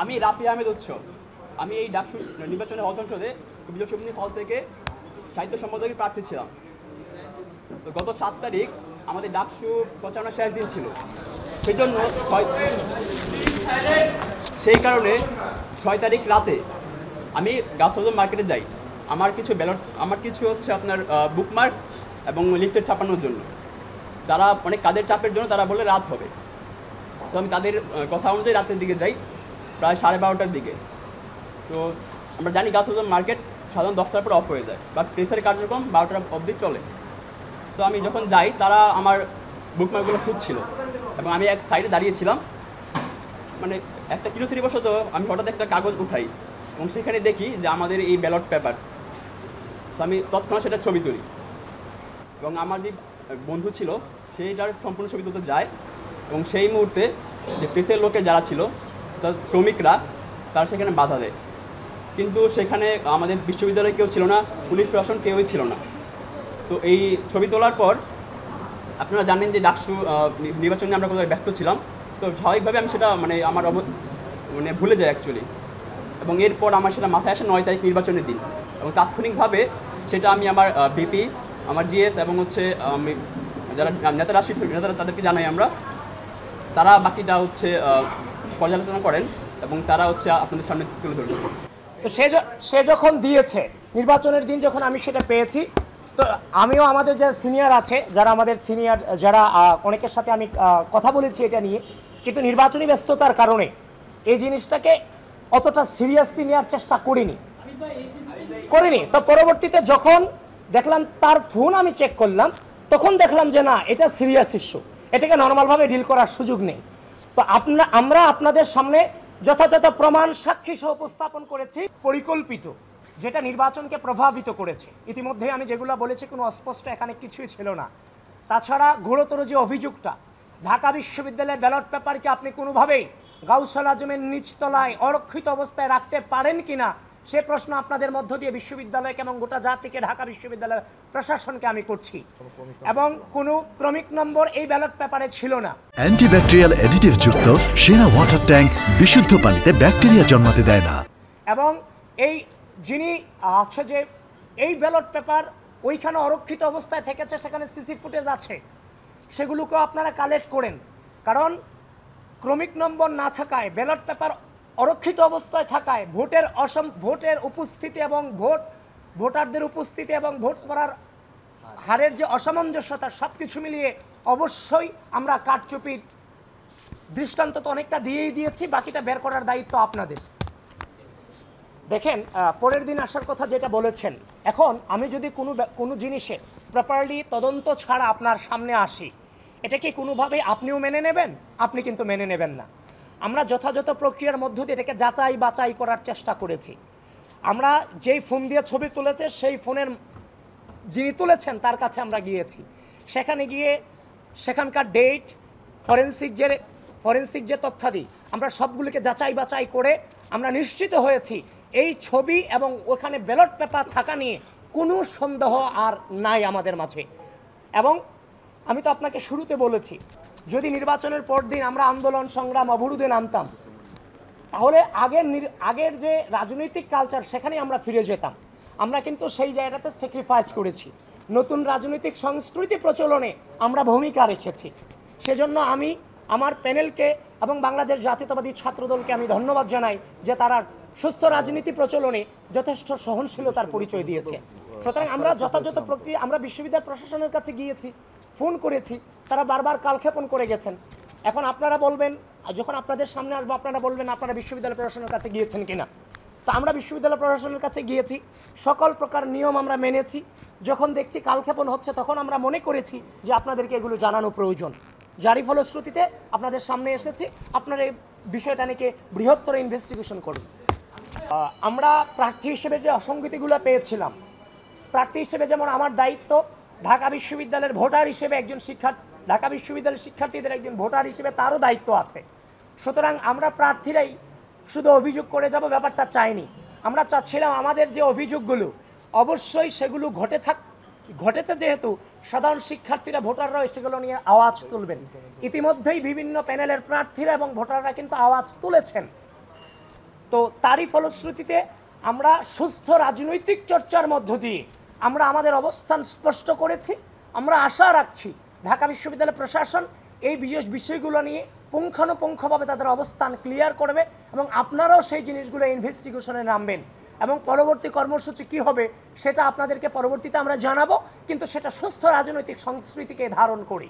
আমি রাফি আহমেদ উৎস। আমি এই ডাকসু নির্বাচনে হল সংসদে বিজয় সমিতি হল থেকে সাহিত্য সম্পাদকের প্রার্থী ছিলাম। তো গত 7 তারিখ আমাদের ডাকসু প্রচারণা শেষ দিন ছিল, সেই জন্য সেই কারণে 6 তারিখ রাতে আমি গাছবাজার মার্কেটে যাই। আমার কিছু হচ্ছে আপনার বুকমার্ক এবং লিফলেট ছাপানোর জন্য। তারা অনেক কাজের চাপের জন্য তারা বলে রাত হবে। সো আমি তাদের কথা অনুযায়ী রাতের দিকে যাই, প্রায় 12:30টার দিকে। তো আমরা জানি গাছবাজার মার্কেট সাধারণত 10টার পর অফ হয়ে যায়, বা প্রেসারের কার্যক্রম 12টা অবধি চলে। সো আমি যখন যাই, তারা আমার বুকমার্কগুলো খুঁজছিল এবং আমি এক সাইডে দাঁড়িয়েছিলাম। মানে একটা কিউরিওসিটিবশত আমি হঠাৎ একটা কাগজ উঠাই এবং সেখানে দেখি যে আমাদের এই ব্যালট পেপার। সো আমি তৎক্ষণাৎ সেটা ছবি তুলি এবং আমার যে বন্ধু ছিল সেইটার সম্পূর্ণ ছবি তুলতে যায়। এবং সেই মুহূর্তে যে প্রেসের লোকে যারা ছিল, তার শ্রমিকরা, তারা সেখানে বাধা দেয়। কিন্তু সেখানে আমাদের বিশ্ববিদ্যালয়ে কেউ ছিল না, পুলিশ প্রশাসন কেউই ছিল না। তো এই ছবি তোলার পর আপনারা জানেন যে ডাকসু নির্বাচনে আমরা কোথায় ব্যস্ত ছিলাম। তো স্বাভাবিকভাবে আমি সেটা আমার ভুলে যাই অ্যাকচুয়ালি। এবং এরপর আমার সেটা মাথায় আসে 9 তারিখ নির্বাচনের দিন, এবং তাৎক্ষণিকভাবে সেটা আমি আমার বিপি, আমার জিএস এবং হচ্ছে যারা নেতারা তাদেরকে জানাই আমরা। তারা বাকিটা হচ্ছে পর্যালোচনা করেন এবং তারা হচ্ছে আপনাদের সামনে তুলে ধরবেন। তো সে যখন দিয়েছে নির্বাচনের দিন, যখন আমি সেটা পেয়েছি, তো আমিও আমাদের যারা সিনিয়র আছে, যারা অনেকের সাথে আমি কথা বলেছি এটা নিয়ে, কিন্তু নির্বাচনী ব্যস্ততার কারণে এই জিনিসটাকে অতটা সিরিয়াসলি নেওয়ার চেষ্টা করিনি। তো পরবর্তীতে যখন দেখলাম তার ফোন আমি চেক করলাম, তখন দেখলাম যে না, এটা সিরিয়াস ইস্যু, এটাকে নর্মালভাবে ডিল করার সুযোগ নেই। তো আমরা আপনাদের সামনে যথাযথ প্রমাণ সাক্ষী সহ উপস্থাপন করেছি, পরিকল্পিত, যেটা নির্বাচনকে প্রভাবিত করেছে। ইতিমধ্যে আমি যেগুলো বলেছি কোনো অস্পষ্ট এখানে কিছুই ছিল না। তাছাড়া ঘোরতর যে অভিযোগটা, ঢাকা বিশ্ববিদ্যালয়ের ব্যালট পেপারকে আপনি কোনোভাবেই গাউসুল আজমের নিচতলায় অরক্ষিত অবস্থায় রাখতে পারেন কিনা, সে প্রশ্ন আপনাদের মধ্য দিয়ে বিশ্ববিদ্যালয়কে এবং গোটা জাতিকে, ঢাকা বিশ্ববিদ্যালয়ের প্রশাসনকে আমি করছি। এবং কোনো ক্রমিক নম্বর এই ব্যালট পেপারে ছিল না। অ্যান্টিব্যাকটেরিয়াল অ্যাডিটিভ যুক্ত সেরা ওয়াটার ট্যাঙ্ক বিশুদ্ধ পানিতে ব্যাকটেরিয়া জন্মাতে দেয় না। এবং এই যিনি আছে যে এই ব্যালট পেপার ওইখানে অরক্ষিত অবস্থায় থেকেছে, সেখানে সিসি ফুটেজ আছে, সেগুলোকেও আপনারা কালেক্ট করেন। কারণ ক্রমিক নম্বর না থাকায়, ব্যালট পেপার অরক্ষিত অবস্থায় থাকায়, ভোটের উপস্থিতি এবং ভোটারদের উপস্থিতি এবং ভোট করার হারের যে অসামঞ্জস্যতা, সব কিছু মিলিয়ে অবশ্যই আমরা কারচুপির দৃষ্টান্ত তো অনেকটা দিয়েই দিয়েছি, বাকিটা বের করার দায়িত্ব আপনাদের। দেখেন, পরের দিন আসার কথা যেটা বলেছেন, এখন আমি যদি কোনো জিনিসে প্রপারলি তদন্ত ছাড়া আপনার সামনে আসি, এটা কি কোনোভাবে আপনিও মেনে নেবেন? আপনি কিন্তু মেনে নেবেন না। আমরা যথাযথ প্রক্রিয়ার মধ্য দিয়ে এটাকে যাচাই বাছাই করার চেষ্টা করেছি। আমরা যেই ফোন দিয়ে ছবি তুলেছে, সেই ফোনের যিনি তুলেছেন তার কাছে আমরা গিয়েছি। সেখানে গিয়ে সেখানকার ডেট, ফরেন্সিক যে তথ্যাদি, আমরা সবগুলোকে যাচাই বাছাই করে আমরা নিশ্চিত হয়েছি এই ছবি এবং ওখানে ব্যালট পেপার থাকা নিয়ে কোনো সন্দেহ আর নাই আমাদের মাঝে। এবং আমি তো আপনাকে শুরুতে বলেছি, যদি নির্বাচনের পর দিন আমরা আন্দোলন সংগ্রাম অবরোধে নামতাম, তাহলে আগের যে রাজনৈতিক কালচার, সেখানে আমরা ফিরে যেতাম। আমরা কিন্তু সেই জায়গাটাতে স্যাক্রিফাইস করেছি, নতুন রাজনৈতিক সংস্কৃতি প্রচলনে আমরা ভূমিকা রেখেছি। সেজন্য আমি আমার প্যানেলকে এবং বাংলাদেশ জাতীয়তাবাদী ছাত্রদলকে আমি ধন্যবাদ জানাই যে তারা সুস্থ রাজনীতি প্রচলনে যথেষ্ট সহনশীলতার পরিচয় দিয়েছে। সুতরাং আমরা যথাযথ প্রক্রিয়া, আমরা বিশ্ববিদ্যালয় প্রশাসনের কাছে গিয়েছি, ফোন করেছি, তারা বারবার কালক্ষেপণ করে গেছেন। এখন আপনারা বলবেন, যখন আপনাদের সামনে আসবো আপনারা বলবেন আপনারা বিশ্ববিদ্যালয় প্রশাসনের কাছে গিয়েছেন কিনা। তো আমরা বিশ্ববিদ্যালয় প্রশাসনের কাছে গিয়েছি, সকল প্রকার নিয়ম আমরা মেনেছি। যখন দেখছি কালক্ষেপণ হচ্ছে, তখন আমরা মনে করেছি যে আপনাদেরকে এগুলো জানানো প্রয়োজন। যারই ফলশ্রুতিতে আপনাদের সামনে এসেছি, আপনারা এই বিষয়টা নিয়ে বৃহত্তর ইনভেস্টিগেশন করুন। আমরা প্রার্থী হিসেবে যে অসঙ্গতিগুলো পেয়েছিলাম, প্রার্থী হিসেবে যেমন আমার দায়িত্ব, ঢাকা বিশ্ববিদ্যালয়ের ভোটার হিসেবে ঢাকা বিশ্ববিদ্যালয়ের শিক্ষার্থীদের একজন ভোটার হিসেবে তারও দায়িত্ব আছে। সুতরাং আমরা প্রার্থীরাই শুধু অভিযোগ করে যাব, ব্যাপারটা চাইনি। আমরা চাচ্ছিলাম আমাদের যে অভিযোগগুলো, অবশ্যই সেগুলো ঘটেছে, যেহেতু সাধারণ শিক্ষার্থীরা, ভোটাররা সেগুলো নিয়ে আওয়াজ তুলবেন। ইতিমধ্যেই বিভিন্ন প্যানেলের প্রার্থীরা এবং ভোটাররা কিন্তু আওয়াজ তুলেছেন। তো তারই ফলশ্রুতিতে আমরা সুস্থ রাজনৈতিক চর্চার মধ্য দিয়ে আমরা আমাদের অবস্থান স্পষ্ট করেছি। আমরা আশা রাখছি ঢাকা বিশ্ববিদ্যালয় প্রশাসন এই বিশেষ বিষয়গুলো নিয়ে পুঙ্খানুপুঙ্খভাবে তাদের অবস্থান ক্লিয়ার করবে এবং আপনারাও সেই জিনিসগুলো ইনভেস্টিগেশনে নামবেন এবং পরবর্তী কর্মসূচি কী হবে সেটা আপনাদেরকে পরবর্তীতে আমরা জানাবো, কিন্তু সেটা সুস্থ রাজনৈতিক সংস্কৃতিকে ধারণ করি।